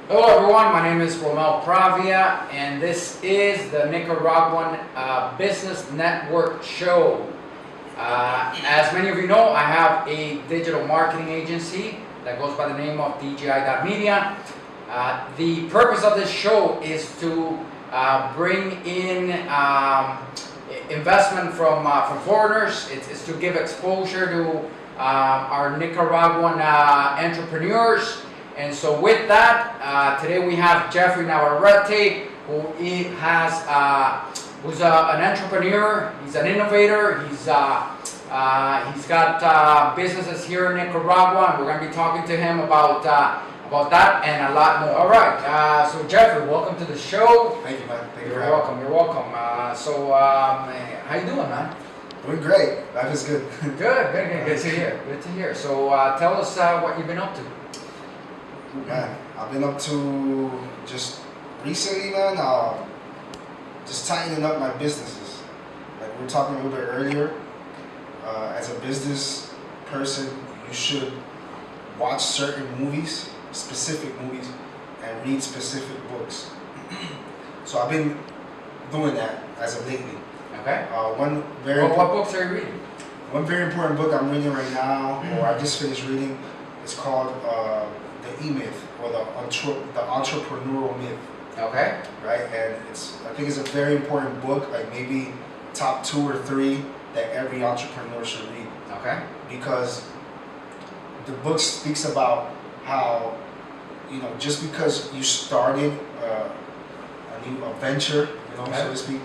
Hello everyone, my name is Romel Pravia and this is the Nicaraguan Business Network Show. As many of you know, I have a digital marketing agency that goes by the name of DGI.MEDIA. The purpose of this show is to bring in investment from foreigners. It's to give exposure to our Nicaraguan entrepreneurs. And so with that, today we have Jeffrey Navarrete, who's an entrepreneur. He's an innovator. He's got businesses here in Nicaragua, and we're going to be talking to him about that and a lot more. All right. So Jeffrey, welcome to the show. Thank you, man. Thank you. You're welcome. You're welcome. How you doing, man? Doing great. Life is good. Good to hear. Good to hear. So tell us what you've been up to. Man, I've been up to just recently, man, just tightening up my businesses. Like we were talking a little bit earlier, as a business person, you should watch certain movies, specific movies, and read specific books. So I've been doing that as of lately. Okay. What books are you reading? One very important book I'm reading right now, or I just finished reading, is called The E-Myth, or the Entrepreneurial Myth. Okay. Right, and I think it's a very important book, like maybe top 2 or 3 that every entrepreneur should read. Okay. Because the book speaks about how, just because you started a venture, Okay. so to speak,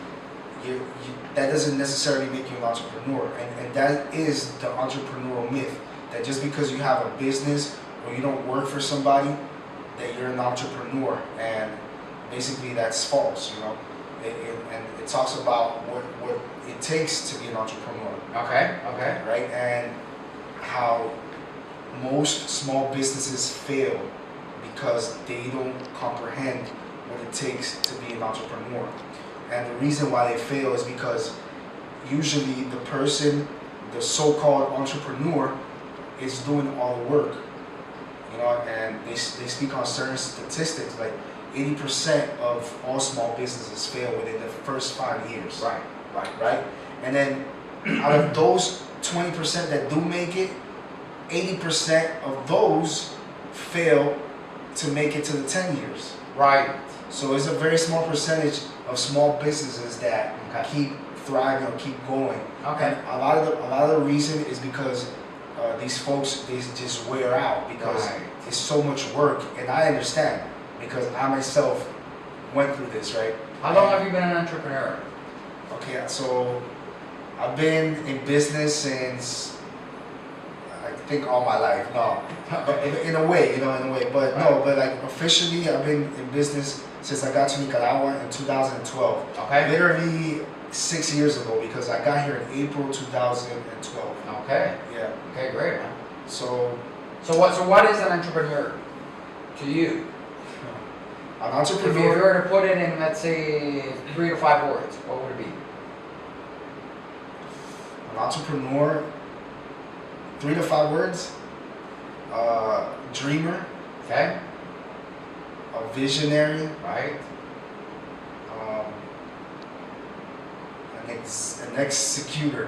that doesn't necessarily make you an entrepreneur. And that is the entrepreneurial myth, that just because you have a business or you don't work for somebody, that you're an entrepreneur. And basically that's false, and it talks about what it takes to be an entrepreneur. Okay. Right, and how most small businesses fail because they don't comprehend what it takes to be an entrepreneur. And the reason why they fail is because usually the so-called entrepreneur, is doing all the work, and they speak on certain statistics, like 80% of all small businesses fail within the first 5 years. Right? And then out of those 20% that do make it, 80% of those fail to make it to the 10 years. Right. So it's a very small percentage of small businesses that keep thriving or keep going. Okay. And a lot of the reason is because these folks, they just wear out because it's so much work, and I understand because I myself went through this, right? How long have you been an entrepreneur? Okay, so I've been in business since I think all my life. No, but in a way, But no, but like officially, I've been in business since I got to Nicaragua in 2012. Okay. Literally 6 years ago, because I got here in April 2012. Okay. Yeah. Okay, great, man. So what is an entrepreneur to you? An If you entrepreneur. were to put it in, let's say, 3 to 5 words, what would it be? An entrepreneur. 3 to 5 words. Dreamer. Okay. A visionary. Right. An executor.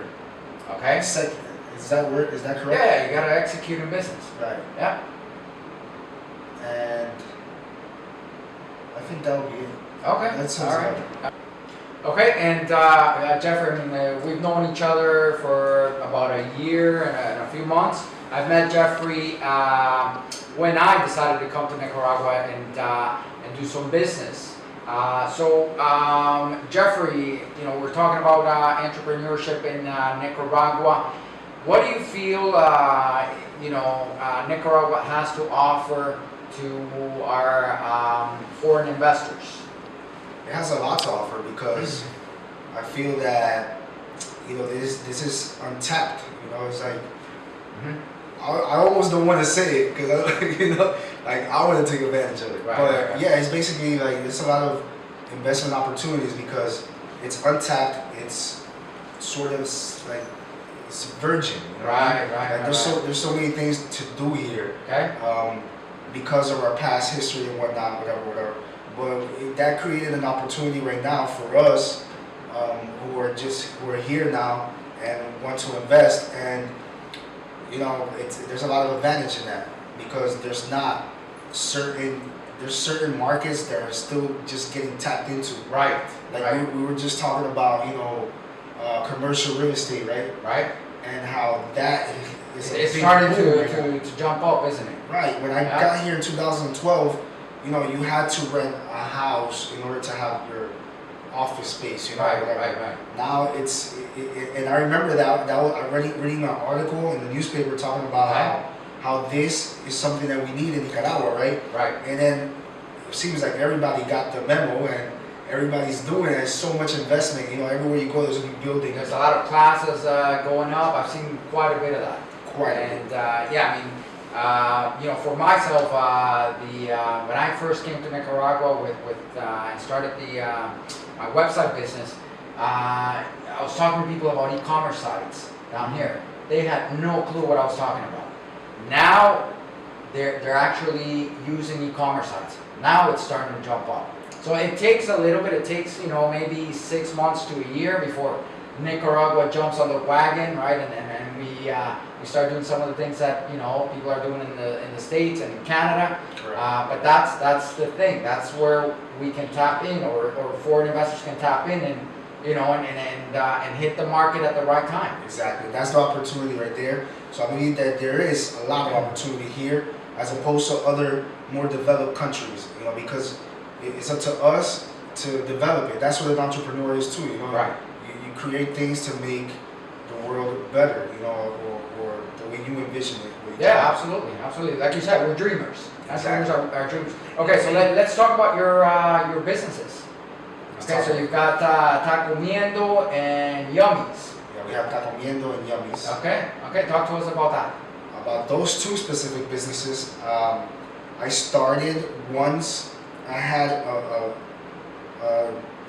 Okay. Is that word? Is that correct? Yeah, you gotta execute in business. Right. Yeah. And I think that would be it. Okay. That sounds all right. Okay, and Jeffrey, we've known each other for about a year and a few months. I've met Jeffrey when I decided to come to Nicaragua and do some business. Jeffrey, we're talking about entrepreneurship in Nicaragua. What do you feel, Nicaragua has to offer to our foreign investors? It has a lot to offer because I feel that this is untapped. It's like I almost don't want to say it because I want to take advantage of it. But yeah, it's basically like it's a lot of investment opportunities because it's untapped. It's sort of like it's virgin. Right. Like there's so many things to do here. Okay. because of our past history and whatnot, whatever. But that created an opportunity right now for us who are here now and want to invest. And you know, there's a lot of advantage in that because there's certain markets that are still just getting tapped into. Right. Like right. we were just talking about, you know, commercial real estate, right? Right. And how that is it's starting to jump up, isn't it? Right. When I got here in 2012, you know, you had to rent a house in order to have your office space, you know. Right. Now and I remember that I reading an article in the newspaper talking about how this is something that we need in Nicaragua, right? Right. And then it seems like everybody got the memo and everybody's doing it. There's so much investment, you know. Everywhere you go, there's a new building. There's a lot of classes going up. I've seen quite a bit of that. And yeah, I mean, you know, for myself, when I first came to Nicaragua and started my website business, I was talking to people about e-commerce sites down here. They had no clue what I was talking about. Now they're actually using e-commerce sites. Now it's starting to jump up. So it takes a little bit. It takes, you know, maybe 6 months to a year before Nicaragua jumps on the wagon, right? And we start doing some of the things that, you know, people are doing in the States and in Canada. But that's the thing. That's where we can tap in, or foreign investors can tap in, and you know, and hit the market at the right time. Exactly. That's the opportunity right there. So I believe that there is a lot of opportunity here as opposed to other more developed countries, you know, because it's up to us to develop it. That's what an entrepreneur is too, you know. Right. You create things to make the world better, you know, or the way you envision it. Yeah, absolutely. Like you said, we're dreamers. Entrepreneurs are dreamers. Okay, so let's talk about your businesses. Okay, so you've got Tacomiendo and Yummies. Yeah, we have Tacomiendo and Yummies. Okay, talk to us about that. About those two specific businesses, I started once I had a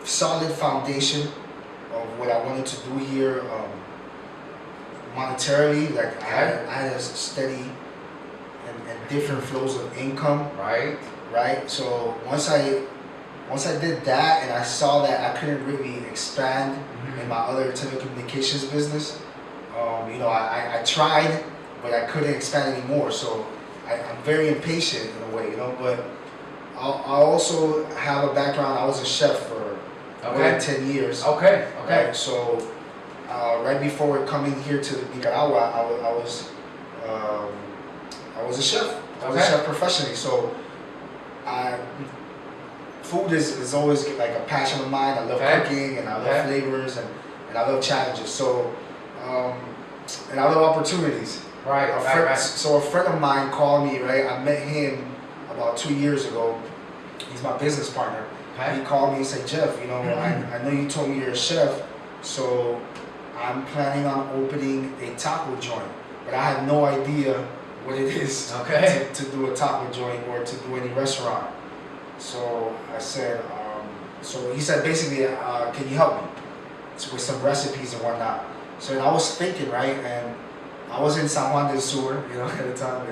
solid foundation of what I wanted to do here monetarily. Like I had a steady and different flows of income. Right. So once I did that and I saw that I couldn't really expand in my other telecommunications business, you know, I tried, but I couldn't expand anymore. So I'm very impatient in a way, you know. But I also have a background. I was a chef for more than 10 years. Okay. Right? So right before coming here to Nicaragua, I was a chef. I was a chef professionally. So food is always like a passion of mine. I love cooking and I love flavors and I love challenges. So and I love opportunities. Right. So a friend of mine called me. Right, I met him about 2 years ago. He's my business partner. He called me and said, Jeff, you know, I know you told me you're a chef, so I'm planning on opening a taco joint, but I have no idea what it is to do a taco joint or to do any restaurant. So I said, so he said basically, can you help me with some recipes and whatnot? So I was thinking, right, and I was in San Juan del Sur, you know, at the time.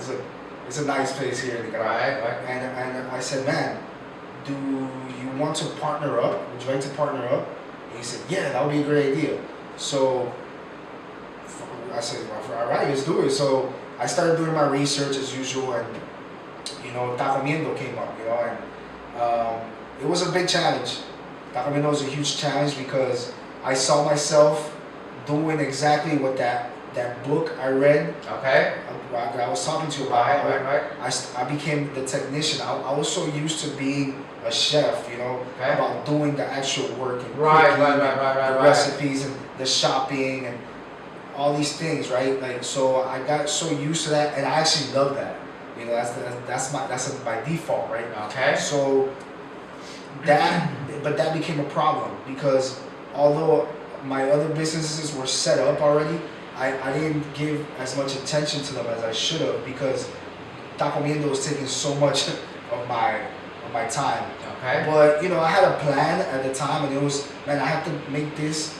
It's a nice place here in Nicaragua. Right. And I said, man, do you want to partner up? Would you like to partner up? And he said, yeah, that would be a great idea. So I said, well, all right, let's do it. So I started doing my research as usual, and you know, Tacomiendo came up, you know, and it was a big challenge. Tacomiendo was a huge challenge because I saw myself doing exactly what that book I read. I was talking to you about. Right. I became the technician. I was so used to being a chef, you know, about doing the actual work and cooking the recipes and the shopping and all these things, right? Like, so I got so used to that, and I actually love that. You know, that's my default, right? So that became a problem because although my other businesses were set up already, I didn't give as much attention to them as I should have because Tacomiendo was taking so much of my time. But you know, I had a plan at the time, and it was, man, I have to make this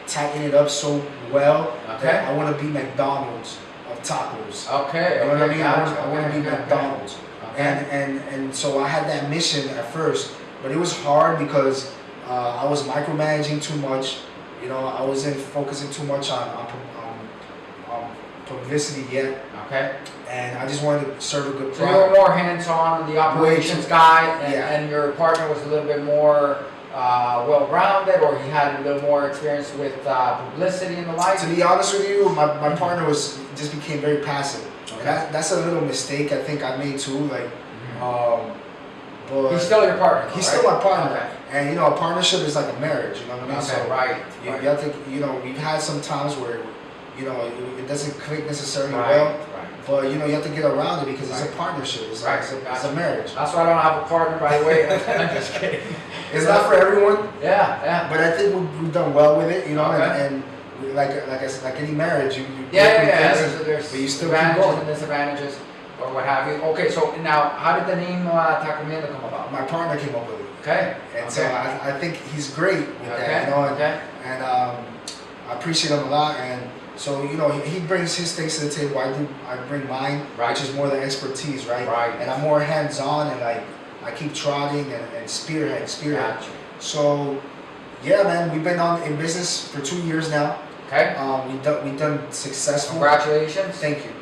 tighten it up so well that I want to be McDonald's of tacos. Okay. You know what I mean? Gotcha. I want to be Okay, McDonald's. okay. And so I had that mission at first, but it was hard because I was micromanaging too much. You know, I wasn't focusing too much on publicity yet, Okay. and I just wanted to serve a good So you were product. more hands-on, the operations guy, and, Yeah. and your partner was a little bit more well-rounded, or he had a little more experience with publicity and the like? To be honest with you, my partner just became very passive. Okay. And that's a little mistake I think I made too. Like, but He's still your partner, he's right? still my partner. Okay. And you know, a partnership is like a marriage. You know what I mean? Okay, So right. you Right. have to, you know, we've had some times where, you know, it doesn't click necessarily Right, well, right. but you know, you have to get around it because it's Right. a partnership. It's, Right, it's, a, it's gotcha. a marriage. That's why I don't have a partner, by the way. I'm just kidding. It's not for everyone, Yeah, yeah. but I think we've done well with it. You know, Okay. and like I said, like any marriage, you go Yeah, through yeah, things, there's but you still keep advantages going. and disadvantages, or what have you. Okay, so now, how did the name Tacomiendo come about? My partner came up with it, Okay. and so Okay. I think he's great with Okay. that. You know, Okay. and I appreciate him a lot. And so you know, he brings his things to the table. I bring mine, Right. which is more the expertise, right? Right. And I'm more hands-on, and like I keep trotting and spearhead. Gotcha. So yeah, man, we've been in business for 2 years now. Okay. We've done successful. Congratulations. Thank you.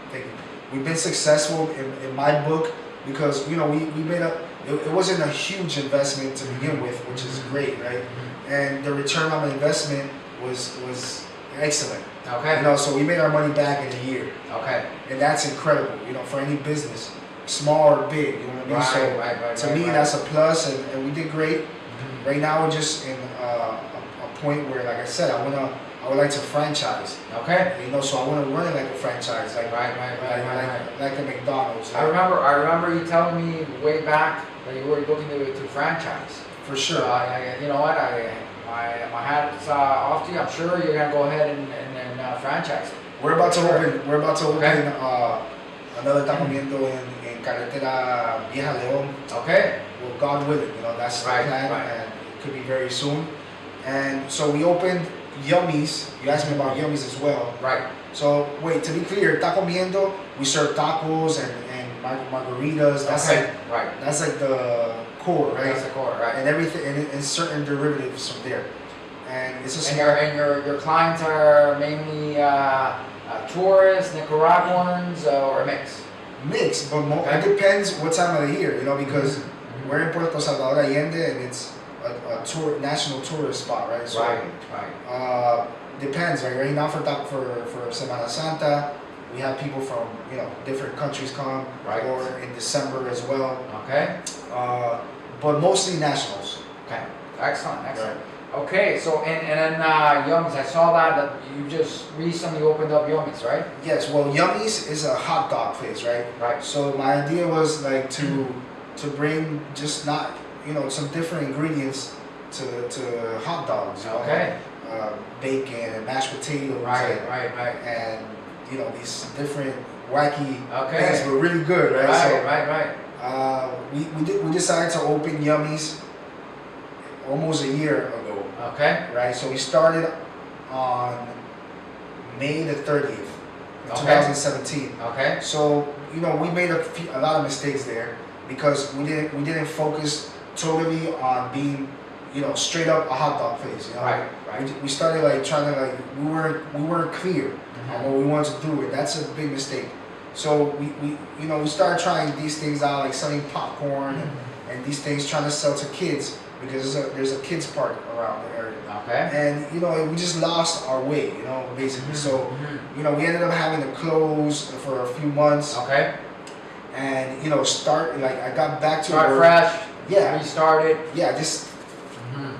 We've been successful in my book because you know we made it wasn't a huge investment to begin with, which is great, right? And the return on investment was excellent. Okay. You know, so we made our money back in a year, Okay. and that's incredible. You know, for any business, small or big. You know what I mean? Right, So right, to me, that's a plus, and we did great. Mhm. Right now, we're just in a point where, like I said, I would like to franchise. Okay. You know, so I want to run it like a franchise, like Right, like a McDonald's. I remember you telling me way back that you were looking to franchise. For So sure. you know what? My hat's off to you. I'm sure you're gonna go ahead and franchise it. We're about to Sure. open. We're about to Okay. open another Tacomiendo in Carretera Vieja León. Okay. Well, God willing, you know that's Right, the plan, right. and it could be very soon. And so we opened Yummies. You asked me about Yummies as well. Right. So wait, to be clear, Tacomiendo, we serve tacos and margaritas. That's Okay. Right. like the core, right? That's the core. Right. And everything, and certain derivatives from there. And it's a And small. your clients are mainly tourists, Nicaraguans, or a mix. Mix, but Okay. it depends what time of the year, you know, because Mhm. we're in Puerto Salvador Allende and it's a national tourist spot, right? So, Right. Right. depends, right? Right now for Semana Santa, we have people from different countries come, Right. or in December as well, Okay. but mostly nationals. Okay. Excellent. Excellent. Okay. So and then Yummies. I saw that you just recently opened up Yummies, right? Yes, well, Yummies is a hot dog place, right? Right. So my idea was like to bring just not some different ingredients to hot dogs. You know? Okay. Bacon and mashed potatoes. Right. And, Right. Right. and these different wacky Okay. things, but really good, right? Right. So Right. we decided to open Yummies almost a year ago, Okay. right? So we started on May the 30th, Okay. 2017. Okay. So we made a lot of mistakes there because we didn't focus totally on being straight up a hot dog place. You know? Right. Right. We started like trying to we weren't clear on Mhm. what we wanted to do, and that's a big mistake. So we started trying these things out, like selling popcorn and these things, trying to sell to kids because there's a kids park around the area. Okay. And we just lost our way, basically. So Mhm. we ended up having to close for a few months, Okay. and start like I got back to Start work. fresh. Yeah, Restarted. yeah, just Mhm.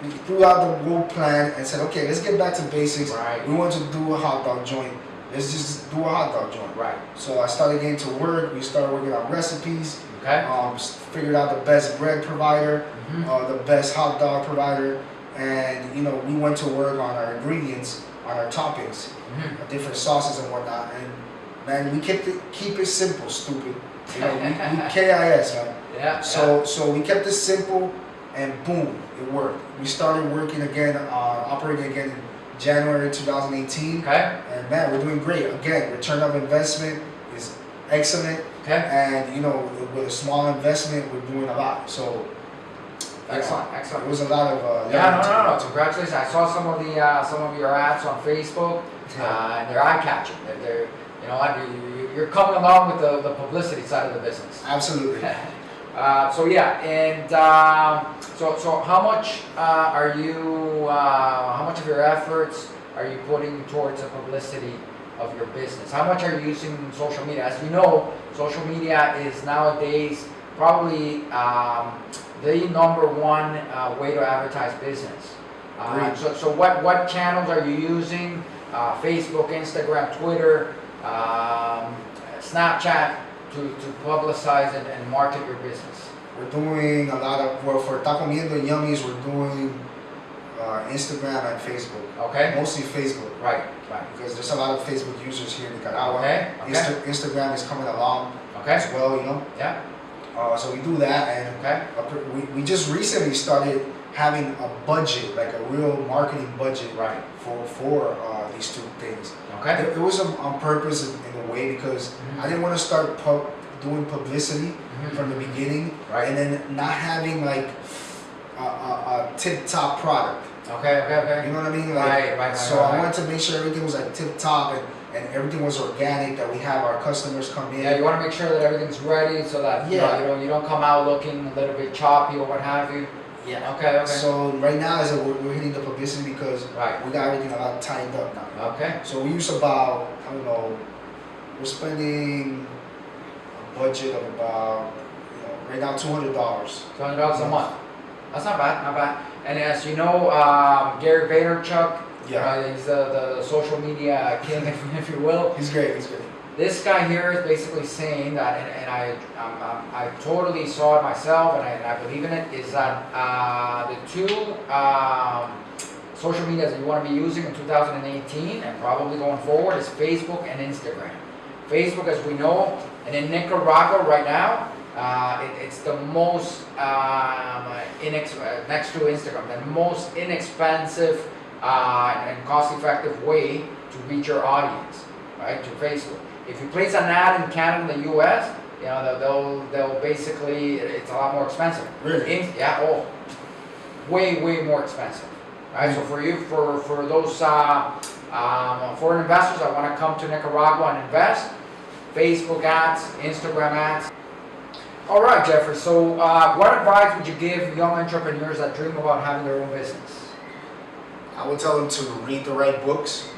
we threw out the whole plan and said, okay, let's get back to basics. Right. We want to do a hot dog joint. Let's just do a hot dog joint. Right. So I started getting to work. We started working on recipes. Okay. Figured out the best bread provider, Mhm. the best hot dog provider, and we went to work on our ingredients, on our toppings, Mhm. different sauces and whatnot. And man, we keep it simple, stupid. We KIS, man. Yeah. So we kept it simple, and boom, it worked. We started working again, operating again in January 2018. Okay. And man, we're doing great. Again, return of investment is excellent. Okay. And you know, with a small investment, we're doing a lot. So Excellent. it Excellent. was a lot of Yeah, no. Congratulations. I saw some of your ads on Facebook, and they're eye catching. They're you know what, you're coming along with the publicity side of the business. Absolutely. So yeah, and so how much are you? How much of your efforts are you putting towards the publicity of your business? How much are you using social media? As you know, social media is nowadays probably the number one way to advertise business. So what channels are you using? Facebook, Instagram, Twitter, Snapchat to publicize and market your business? We're doing a lot of, well, for Tacomiendo and Yummies, we're doing Instagram and Facebook. Okay. Mostly Facebook. Right. Because there's a lot of Facebook users here in Nicaragua. Okay. Instagram is coming along Okay. as well, you know. Yeah. So we do that, and Okay. we just recently started having a budget, like a real marketing budget, Right. for these two things. Okay. It was on purpose in a way because I didn't want to start doing publicity from the beginning, Right. and then not having like a tip-top product. Okay. You know what I mean? Right. So I wanted to make sure everything was like tip-top and everything was organic, that we have our customers come in. Yeah, you want to make sure that everything's ready so that you don't come out looking a little bit choppy or what have you. Yeah. Okay. So right now is that we're hitting the publicity because Right. we got everything a lot tightened up now. Okay. So we use about, I don't know, we're spending a budget of about, right now $200. $200 a month. That's not bad. And as you know, Gary Vaynerchuk, he's the social media king, if you will. He's great. This guy here is basically saying that, and I totally saw it myself, and I believe in it, is that the two social medias that you want to be using in 2018 and probably going forward is Facebook and Instagram. Facebook, as we know, and in Nicaragua right now, it's the most next to Instagram, the most inexpensive and cost-effective way to reach your audience, right? To Facebook. If you place an ad in Canada and the U.S., you know they'll basically, it's a lot more expensive. Really? Way more expensive. Right? So for you, for those foreign investors that want to come to Nicaragua and invest, Facebook ads, Instagram ads. All right, Jeffrey. So what advice would you give young entrepreneurs that dream about having their own business? I would tell them to read the right books,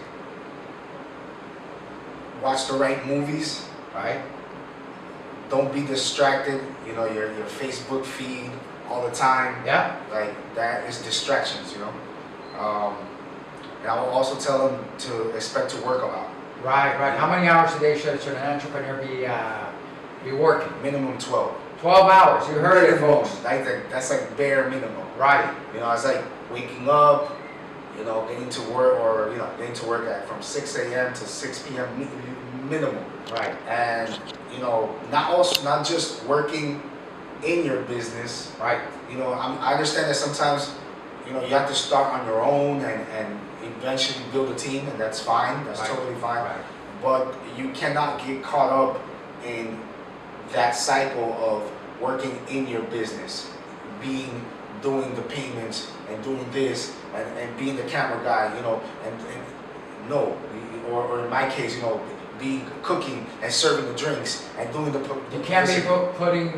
watch the right movies. Right. Don't be distracted. You know, your Facebook feed all the time. Yeah. Like that is distractions. You know. And I will also tell them to expect to work a lot. Right. How many hours a day should an entrepreneur be working? Minimum 12. 12 hours. You heard it, folks. That's like bare minimum. Right. You know, it's like waking up, you know, getting to work, or you know, getting to work at from 6 a.m. to 6 p.m. minimum. Right. And you know, not just working in your business. Right. You know, I understand that sometimes, you know, you have to start on your own and eventually build a team, and that's fine. That's totally fine. Right. But you cannot get caught up in that cycle of working in your business, doing the payments and doing this and being the camera guy, you know, and no, or in my case, you know, cooking and serving the drinks and doing the. You can't be putting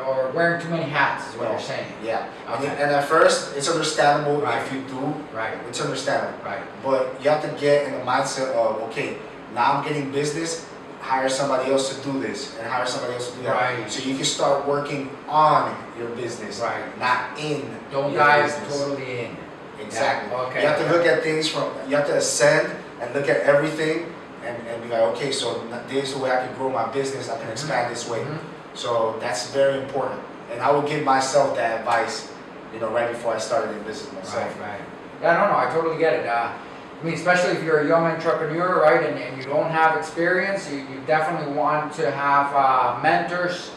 or wearing too many hats, is what you're saying. Yeah. Okay. And at first, it's understandable if you do. Right. It's understandable. Right. But you have to get in the mindset of, okay, now I'm getting business, hire somebody else to do this and hire somebody else to do that. Right. So you can start working on your business, right? Not in. Don't your dive business. Totally in. Exactly. Yeah. Okay. You have to look at things you have to ascend and look at everything and be like, okay, so this is the way I can grow my business, I can expand this way. Mm-hmm. So that's very important. And I would give myself that advice, you know, right before I started in business myself. Right. Yeah, I totally get it. I mean, especially if you're a young entrepreneur, right, and you don't have experience, you definitely want to have mentors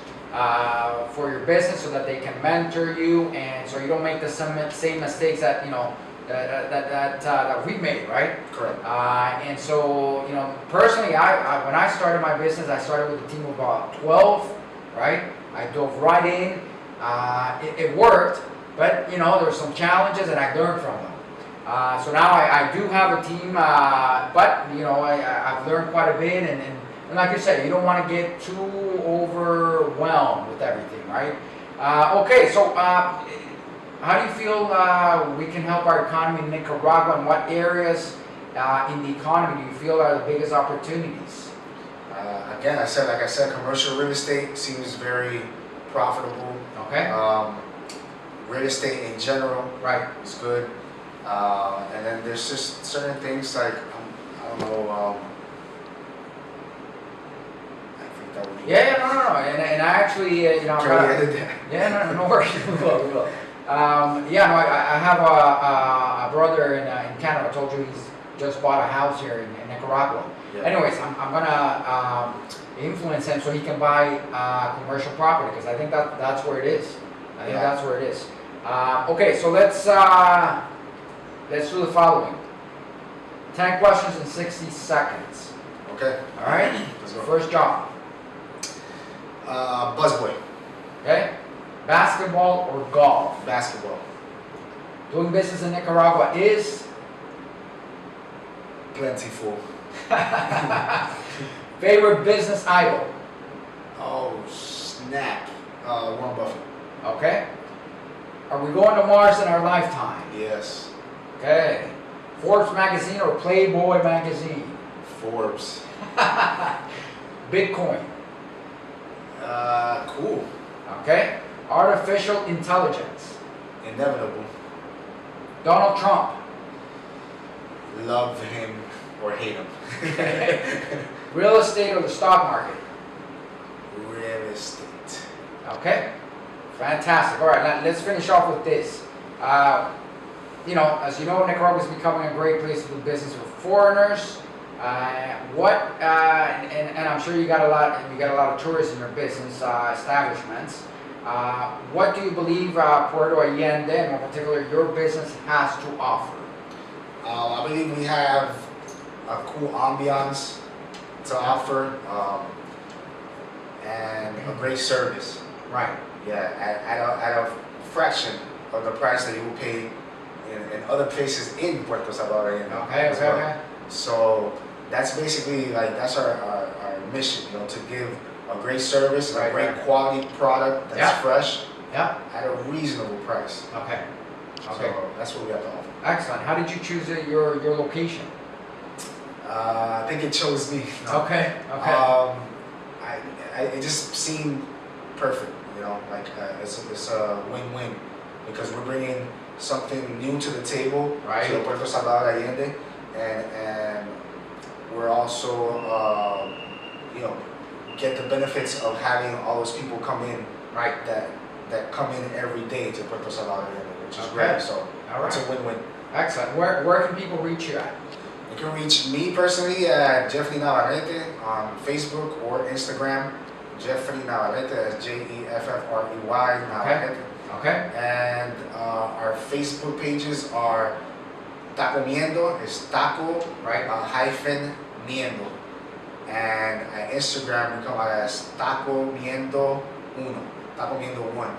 for your business so that they can mentor you, and so you don't make the same mistakes that, you know, that we made, right? Correct. And so, you know, personally, I when I started my business, I started with a team of about 12, right? I dove right in. It worked, but you know, there were some challenges, and I learned from them. So now I do have a team, but you know, I've learned quite a bit, and like you said, you don't want to get too overwhelmed with everything, right? Okay, so how do you feel we can help our economy in Nicaragua, and what areas in the economy do you feel are the biggest opportunities? Again, like I said, commercial real estate seems very profitable. Okay. Real estate in general, Right. is good. And then there's just certain things like, I don't know, I think that would be... Yeah, no. And I actually, you know, Can we edit that? yeah, no worries. we will. Yeah, no, I have a brother in Canada. I told you he's just bought a house here in Nicaragua. Yeah. Anyways, I'm gonna influence him so he can buy commercial property, because I think that's where it is. I think that's where it is. Okay, so let's do the following. 10 questions in 60 seconds. Okay. All right? Let's go. First job. Busboy. Okay? Basketball or golf? Basketball. Doing business in Nicaragua is? Plentiful. Favorite business idol? Oh, snap. Warren Buffett. Okay? Are we going to Mars in our lifetime? Yes. Okay. Forbes magazine or Playboy magazine? Forbes. Bitcoin. Cool. Okay. Artificial intelligence. Inevitable. Donald Trump. Love him or hate him. Real estate or the stock market? Real estate. Okay. Fantastic. All right, now let's finish off with this. You know, as you know, Nicaragua is becoming a great place to do business for foreigners. And I'm sure you got a lot of tourists in your business establishments. What do you believe Puerto Allende, and in particular your business, has to offer? I believe we have a cool ambiance to offer, and a great service. Right. Yeah, at a fraction of the price that you will pay in other places in Puerto Salvador. Okay. So that's basically that's our mission, you know, to give a great service, and a great quality product that's fresh Yeah. at a reasonable price. Okay. So that's what we have to offer. Excellent. How did you choose your location? I think it chose me. Okay. It just seemed perfect, you know, it's a win-win, because we're bringing something new to the table, Right. to Puerto Salvador Allende, and we're also, you know, get the benefits of having all those people come in, Right. that come in every day to Puerto Salvador Allende, which is Okay. great. So All it's right. a win-win. Excellent. Where can people reach you at? You can reach me personally at Jeffrey Navarrete on Facebook or Instagram. Jeffrey Navarrete, that's Jeffrey Navarrete. Okay. And our Facebook pages are Tacomiendo, is Taco Right. hyphen Miendo. And at Instagram we come out as Tacomiendo Uno, Tacomiendo 1,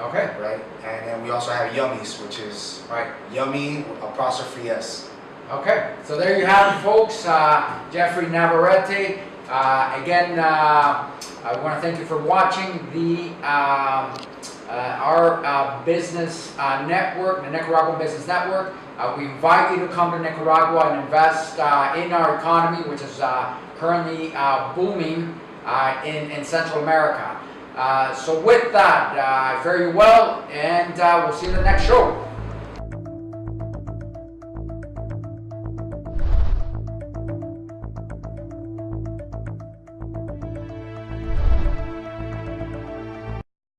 Okay. right? And then we also have Yummies, which is Right. Yummy apostrophe S. Okay. So there you have it, folks. Jeffrey Navarrete. Again, I want to thank you for watching our business network, the Nicaraguan Business Network. We invite you to come to Nicaragua and invest in our economy, which is currently booming in Central America. So with that, fare you well, and we'll see you in the next show.